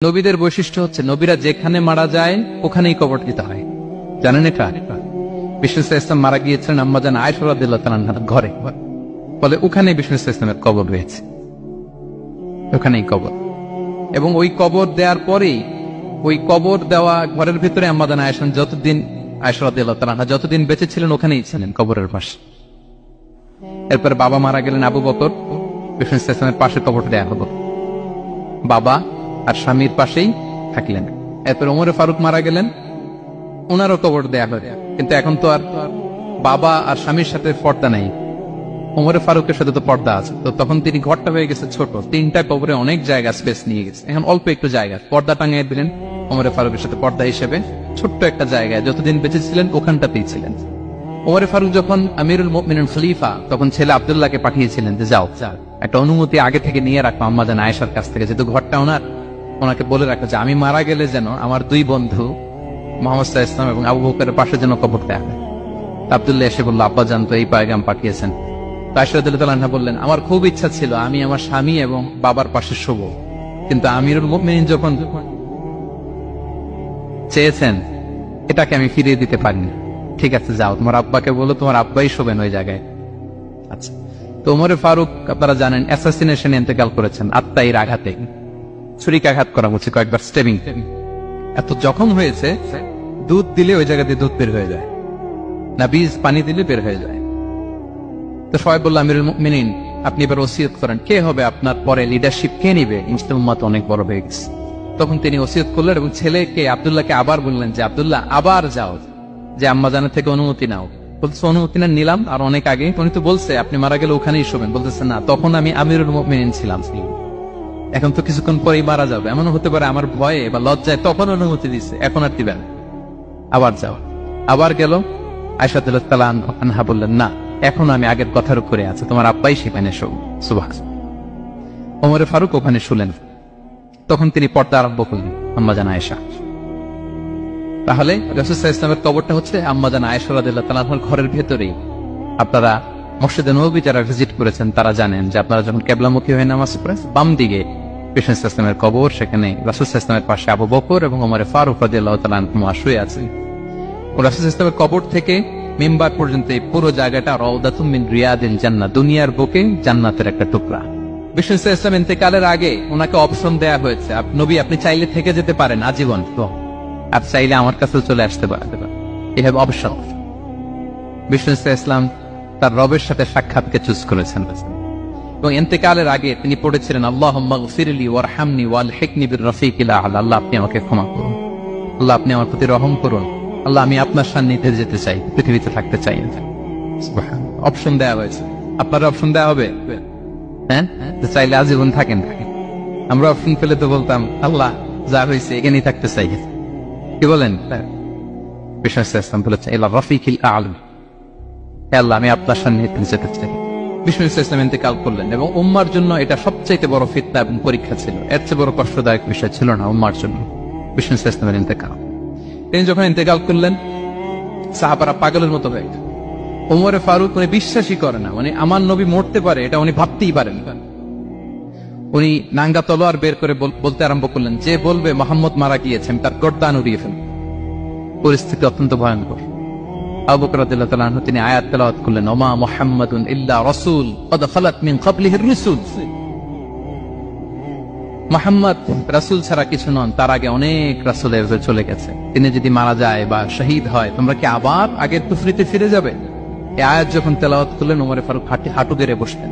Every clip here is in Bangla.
নবীদের বৈশিষ্ট্য হচ্ছে নবীরা যেখানে মারা যায় ওখানেই কবর দিতে হয়। জানেন এটা? বিষ্ণু ইসলাম মারা গিয়েছিলেন আম্মাজান আয়েশা রাদিয়াল্লাহু তাআলার ঘরে, ফলে ওখানে বিষ্ণু ইসলামের কবর রয়েছে, ওখানেই কবর। এবং ওই কবর দেওয়ার পরেই ওই কবর দেওয়া ঘরের ভিতরে আম্মাজান আয়েশা রাদিয়াল্লাহু তাআলা যতদিন বেঁচে ছিলেন ওখানেই ছিলেন, কবরের পাশে। এরপর বাবা মারা গেলেন আবু বকর, বিষ্ণু ইসলামের পাশে কবর দেয়া হলো, বাবা আর স্বামীর পাশেই থাকলেন। এরপর ওমরে ফারুক মারা গেলেন, ওনারও কবর দেয়া হলো। কিন্তু এখন তো আর বাবা আর স্বামীর সাথে পর্দা নাই, ওমরে ফারুকের সাথে তো পর্দা আছে। তো তখন তিনি ঘরটা হয়ে গেছে ছোট, তিনটা কবরে অনেক জায়গা স্পেস নিয়ে গেছে। এখন অল্প একটু জায়গা পর্দা টাঙিয়ে দিলেন ওমরে ফারুকের সাথে পর্দা হিসেবে, ছোট্ট একটা জায়গায় যতদিন বেঁচে ছিলেন ওখানটাতেই ছিলেন। ওমরে ফারুক যখন আমিরুল মুমিনিন খলিফা, তখন ছেলে আব্দুল্লাহকে পাঠিয়েছিলেন যে যাও একটা অনুমতি আগে থেকে নিয়ে রাখো আম্মাজান আয়েশার কাছ থেকে, যেহেতু ঘরটা ওনাকে বলে রাখো যে আমি মারা গেলে যেন আমার দুই বন্ধু মুহাম্মদ সাল্লাল্লাহু আলাইহি ওয়াসাল্লাম এবং আবু বকরের পাশে যেন কবর দেয়া হয়। আব্দুল্লাহ এসে বলল, আব্বা জান তো এই পয়গাম পাঠিয়েছেন। আয়েশা রাদিয়াল্লাহু তাআলা বললেন, আমার খুব ইচ্ছা ছিল আমি আমার স্বামী এবং বাবার পাশে শোবো, কিন্তু আমিরুল মুমিনিন যখন চেয়েছেন এটাকে আমি ফিরিয়ে দিতে পারিনি। ঠিক আছে যাও, তোমার আব্বাকে বলো তোমার আব্বাই শোবেন ওই জায়গায়। আচ্ছা, তো ওমরে ফারুক আপনারা জানেন অ্যাসাসিনেশনে ইন্তেকাল করেছেন, আত্মাইর আঘাতে, ছুরিকাঘাত করা হচ্ছে কয়েকবার, স্টেবিং। এত জখম হয়েছে, দুধ দিলে ওই জায়গা দিয়ে দুধ বের হয়ে যায় না, বীজ পানি দিলে বের হয়ে যায়। তো সবাই বলল, আমিরুল মুমিনিন আপনি এবার ওসিয়ত করেন, কে হবে আপনার পরে লিডারশিপ, কে নিবে? মুসলিম উম্মাত অনেক বড় হয়ে গেছে। তখন তিনি ওসিয়ত করলেন এবং ছেলেকে আব্দুল্লাহকে আবার বললেন যে আব্দুল্লাহ আবার যাও, যে আম্মাজানের থেকে অনুমতি নাও। বলতেছে অনুমতি না নিলাম আর অনেক আগে, উনি তো বলছে আপনি মারা গেলে ওখানেই শোবেন। বলতেছে না, তখন আমি আমিরুল মুমিনিন ছিলাম, এখন তো কিছুক্ষণ পরেই মারা যাবে, এমন হতে পারে আমার ভয়ে বা লজ্জায় তখন অনুমতি দিছে, এখন আর দিবেন, আবার যাও। আবার গেল। আয়েশা রাদিয়াল্লাহু তাআলা আনহা বললেন, না এখন আমি আগের কথার উপরে আছে, তোমার আব্বাই সেখানে শোক। সুবহানাল্লাহ। ওমরে ফারুক ওখানে শুলেন, তখন তিনি পর্দা আরম্ভ করলেন আম্মাজান আয়েশা। তাহলে রাসূল সাল্লাল্লাহু আলাইহি ওয়াসাল্লামের কবরটা হচ্ছে আম্মাজান আয়েশা রাদিয়াল্লাহু তাআলা আনহার ঘরের ভেতরেই। আপনারা মসজিদে নববী যারা ভিজিট করেছেন তারা জানেন যে আপনারা যখন কিবলামুখী হয়ে নামাজ পড়েন, বাম দিকে বিষ্ণু ইসলামের কবর, সেখানে রাসূল সাল্লাল্লাহু আলাইহি ওয়াসাল্লামের পাশে আবু বকর এবং ওমরে ফারুক রাদিয়াল্লাহু তাআলা আনহুমা শুয়ে আছেন। রাসূল সাল্লাল্লাহু আলাইহি ওয়াসাল্লামের কবর থেকে মিম্বার পর্যন্ত এই পুরো জায়গাটা রাউদাতুম মিন রিয়াদিল জান্নাহ, দুনিয়ার বুকে জান্নাতের একটা টুকরা। বিষ্ণু সাল্লাল্লাহু আলাইহি ওয়াসাল্লাম ইন্তেকালের আগে ওনাকে অপশন দেয়া হয়েছে, নবী আপনি চাইলে থেকে যেতে পারেন আজীবন, তো আর চাইলে আমার কাছে চলে আসতে পারেন, এই হ্যাভ অপশন। বিষ্ণু সাল্লাল্লাহু আলাইহি ওয়াসাল্লাম তার রবের সাথে সাক্ষাৎকে চুজ করেছেন এবং ইন্তেকালের আগে তিনি পড়েছিলেন, আল্লাহুম্মা গফিরলি ওয়ারহামনি ওয়ালহিকনি বির-রফিকিল আ'লা। আল্লাহ আপনি আমাকে ক্ষমা করুন, আল্লাহ আপনি আমার প্রতি রহম করুন, আল্লাহ আমি আপনার সান্নিধ্যে যেতে চাই, পৃথিবীতে থাকতে চাই। সুবহানাল্লাহ। অপশন দেওয়া হয়েছে, আপনার অপশন দেওয়া হবে, হ্যাঁ চাইলে আজীবন থাকেন। আমরা অপশন পেলে তো বলতাম আল্লাহ যা হয়েছে এখানেই থাকতে চাই, কি বলেন? বিষ্ণু সাল্লাল্লাহু আলাইহি ওয়াসাল্লাম বলেছেন ইলা রফিকিল আ'লা, আল্লাহ আমি আপনার সান্নিধ্যে যেতে চাই। বিষ্ণু সাল্লাল্লাহু আলাইহি ওয়াসাল্লাম ইন্তেকাল করলেন এবং উম্মার জন্য এটা সবচাইতে বড় ফিতনা এবং পরীক্ষা ছিল, এর চেয়ে বড় কষ্টদায়ক বিষয় ছিল না উম্মার জন্য বিষ্ণু সাল্লাল্লাহু আলাইহি ওয়াসাল্লামের ইন্তেকাল। তিনি যখন ইন্তেকাল করলেন সাহাবারা পাগলের মতো হয়ে গেল। ওমরে ফারুক উনি বিশ্বাসই করে না, মানে আমার নবী মরতে পারে এটা উনি ভাবতেই পারেন। উনি নাঙ্গা তলোয়ার বের করে বলতে আরম্ভ করলেন, যে বলবে মুহাম্মদ মারা গিয়েছেন তার গর্দান উড়িয়ে ফেলবে। পরিস্থিতি অত্যন্ত ভয়ঙ্কর। আবু বকর রাদিয়াল্লাহু তাআলা আনহু তিনি আয়াত তেলাওয়াত করলেন, ওমা মুহাম্মাদুন ইল্লা রাসূল ক্বাদ খালাত মিন ক্বাবলিহির রুসুল। মুহাম্মদ রাসূল ছাড়া কিছু নন, তার আগে অনেক রাসূল এভাবে চলে গেছে, তিনি যদি মারা যায় বা শহীদ হয় তোমরা কি আবার আগের কুফরিতে ফিরে যাবে? এই আয়াত যখন তেলাওয়াত করলেন ওমরে ফারুক হাঁটু গেড়ে বসলেন।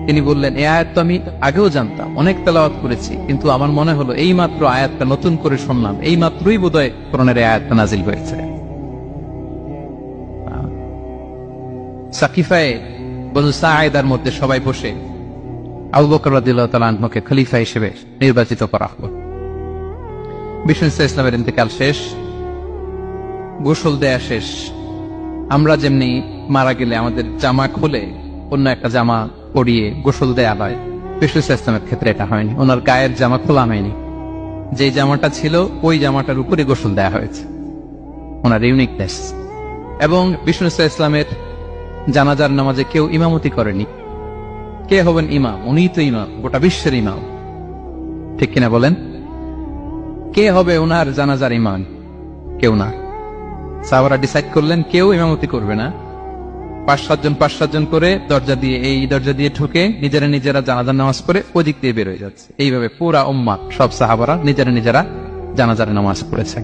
তিনি বললেন, এই আয়াত তো আমি আগেও জানতাম, অনেক তেলাওয়াত করেছি, কিন্তু আমার মনে হলো এই মাত্র আয়াতটা নতুন করে শুনলাম, এই মাত্রই বোধহয় কোরআনের এই আয়াতটা নাজিল হয়েছে। সাকিফায়ে বনু সাঈদার মধ্যে সবাই বসে আবু বকর রাদিয়াল্লাহু তাআলা আনহুকে খলিফা হিসেবে নির্বাচিত করা হলো। বিষ্ণু সাল্লাল্লাহু আলাইহি ওয়াসাল্লামের ইন্তেকাল শেষ, গোসল দেয়া শেষ। আমরা যেমনি মারা গেলে আমাদের জামা খুলে অন্য একটা জামা পরিয়ে গোসল দেয়া হয়, বিষ্ণু সাল্লাল্লাহু আলাইহি ওয়াসাল্লামের ক্ষেত্রে এটা হয়নি, ওনার গায়ের জামা খোলা হয়নি, যে জামাটা ছিল ওই জামাটার উপরে গোসল দেয়া হয়েছে, ওনার ইউনিকনেস। এবং বিষ্ণু সাল্লাল্লাহু আলাইহি ওয়াসাল্লামের জানাজার নামাজে কেউ ইমামতি করেনি। কে হবেন ইমাম? উনিই তো ইমাম, গোটা বিশ্বের ইমাম, ঠিক কিনা বলেন? কে হবে ওনার জানাজার ইমাম? কেউ না। সাহাবারা ডিসাইড করলেন কেউ ইমামতি করবে না। 5-7 জন করে দরজা দিয়ে, এই দরজা দিয়ে ঢুকে নিজেরা জানাজার নামাজ পড়ে ওদিক দিয়ে বের হয়ে যাচ্ছে। এইভাবে পুরা উম্মাহ সব সাহাবারা নিজেরা জানাজার নামাজ পড়েছে।